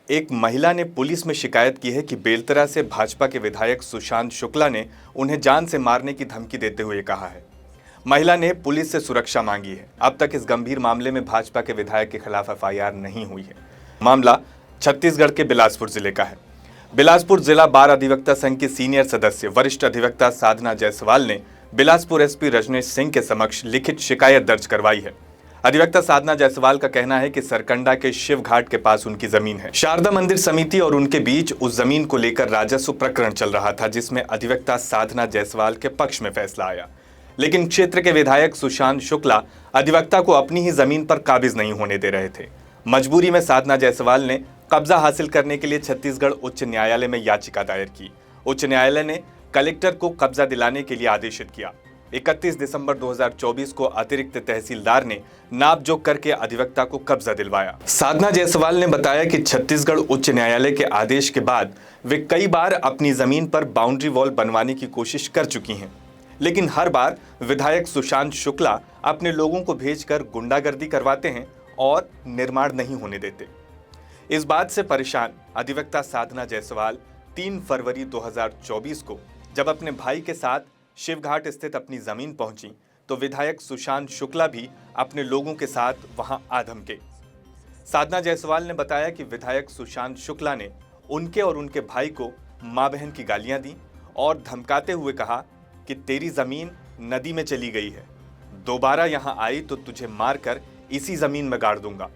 एक महिला ने पुलिस में शिकायत की है कि बेलतरा से भाजपा के विधायक सुशांत शुक्ला ने उन्हें जान से मारने की धमकी देते हुए कहा है। महिला ने पुलिस से सुरक्षा मांगी है। अब तक इस गंभीर मामले में भाजपा के विधायक के खिलाफ एफआईआर नहीं हुई है। मामला छत्तीसगढ़ के बिलासपुर जिले का है। बिलासपुर जिला बार अधिवक्ता संघ की सीनियर सदस्य वरिष्ठ अधिवक्ता साधना जायसवाल ने बिलासपुर एसपी रजनेश सिंह के समक्ष लिखित शिकायत दर्ज करवाई है। अधिवक्ता साधना जायसवाल का कहना है कि सरकंडा के शिव घाट के पास उनकी जमीन है। शारदा मंदिर समिति और उनके बीच उस जमीन को लेकर राजस्व प्रकरण चल रहा था, जिसमें अधिवक्ता साधना जायसवाल के पक्ष में फैसला आया। लेकिन क्षेत्र के विधायक सुशांत शुक्ला अधिवक्ता को अपनी ही जमीन पर काबिज नहीं होने दे रहे थे। मजबूरी में साधना जायसवाल ने कब्जा हासिल करने के लिए छत्तीसगढ़ उच्च न्यायालय में याचिका दायर की। उच्च न्यायालय ने कलेक्टर को कब्जा दिलाने के लिए आदेशित किया। 31 दिसंबर 2024 को अतिरिक्त तहसीलदार ने नापजोख करके अधिवक्ता को कब्जा दिलवाया। साधना जायसवाल ने बताया कि छत्तीसगढ़ उच्च न्यायालय के आदेश के बाद वे कई बार अपनी जमीन पर बाउंड्री वॉल बनवाने की कोशिश कर चुकी हैं, लेकिन हर बार विधायक सुशांत शुक्ला अपने लोगों को भेजकर गुंडागर्दी करवाते हैं और निर्माण नहीं होने देते। इस बात से परेशान अधिवक्ता साधना जायसवाल 3 फरवरी 2024 को जब अपने भाई के साथ शिवघाट स्थित अपनी जमीन पहुंची तो विधायक सुशांत शुक्ला भी अपने लोगों के साथ वहां आ धमके। साधना जायसवाल ने बताया कि विधायक सुशांत शुक्ला ने उनके और उनके भाई को मां बहन की गालियां दी और धमकाते हुए कहा कि तेरी जमीन नदी में चली गई है, दोबारा यहां आई तो तुझे मारकर इसी जमीन में गाड़ दूंगा।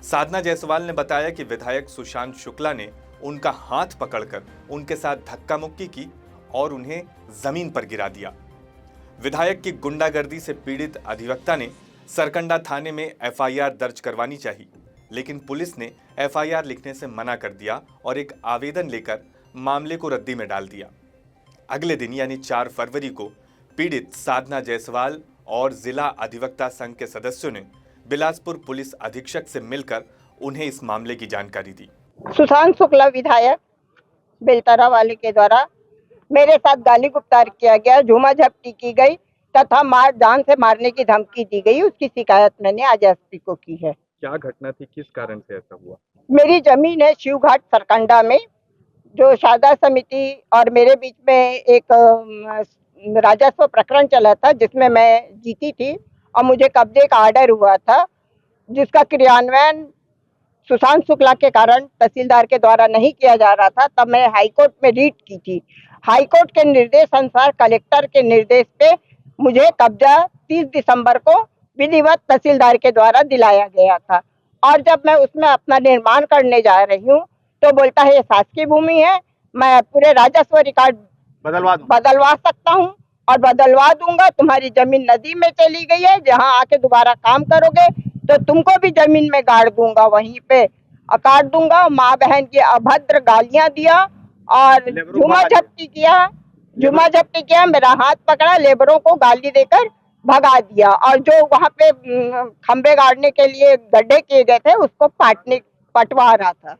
साधना जायसवाल ने बताया कि विधायक सुशांत शुक्ला ने उनका हाथ पकड़कर उनके साथ धक्का मुक्की की और उन्हें जमीन पर गिरा दिया। विधायक की गुंडागर्दी से पीड़ित अधिवक्ता ने सरकंडा थाने में एफआईआर दर्ज करवानी चाहिए, लेकिन पुलिस ने एफआईआर लिखने से मना कर दिया और एक आवेदन लेकर मामले को रद्दी में डाल दिया। अगले दिन यानी 4 फरवरी को पीड़ित साधना जायसवाल और जिला अधिवक्ता संघ के सदस्यों ने बिलासपुर पुलिस अधीक्षक से मिलकर उन्हें इस मामले की जानकारी दी। सुशांत शुक्ला विधायक बेलतरा वाले के द्वारा मेरे साथ गाली गुप्तार किया गया, झूमा झपटी की गई तथा जान से मारने की धमकी दी गई। उसकी शिकायत मैंने आज एसपी को की है। क्या घटना थी, किस कारण से ऐसा हुआ? मेरी जमीन है शिवघाट सरकंडा में, जो शारदा समिति और मेरे बीच में एक राजस्व प्रकरण चला था जिसमें मैं जीती थी और मुझे कब्जे का ऑर्डर हुआ था, जिसका क्रियान्वयन सुशांत शुक्ला के कारण तहसीलदार के द्वारा नहीं किया जा रहा था। तब मैं हाईकोर्ट में रीट की थी। हाईकोर्ट के निर्देश अनुसार कलेक्टर के निर्देश पे मुझे कब्जा 30 दिसंबर को विधिवत तहसीलदार के द्वारा दिलाया गया था। और जब मैं उसमें अपना निर्माण करने जा रही हूँ तो बोलता है ये शासकीय भूमि है, मैं पूरे राजस्व रिकॉर्ड बदलवा सकता हूँ और बदलवा दूंगा। तुम्हारी जमीन नदी में चली गई है, जहाँ आके दोबारा काम करोगे तो तुमको भी जमीन में गाड़ दूंगा, वहीं पे काट दूंगा। माँ बहन की अभद्र गालियां दिया और झूमा झपटी किया। मेरा हाथ पकड़ा, लेबरों को गाली देकर भगा दिया और जो वहां पे खंबे गाड़ने के लिए गड्ढे किए गए थे उसको पटवा रहा था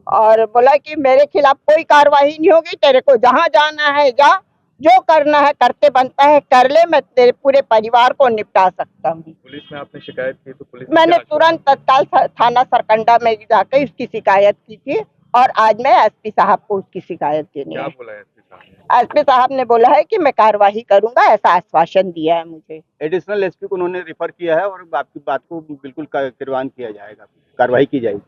और बोला कि मेरे खिलाफ कोई कार्रवाई नहीं होगी, तेरे को जहाँ जाना है जा, जो करना है करते बनता है कर ले, मैं तेरे पूरे परिवार को निपटा सकता हूँ। पुलिस में आपने शिकायत की तो पुलिस मैंने तुरंत तत्काल थाना सरकंडा में जाकर उसकी शिकायत की थी और आज मैं एसपी साहब को उसकी शिकायत देनी है। एसपी साहब ने बोला है कि मैं कार्यवाही करूंगा, ऐसा आश्वासन दिया है मुझे। एडिशनल एसपी को उन्होंने रिफर किया है और आपकी बात को बिल्कुल कार्रवाई किया जाएगा, कार्रवाई की जाएगी।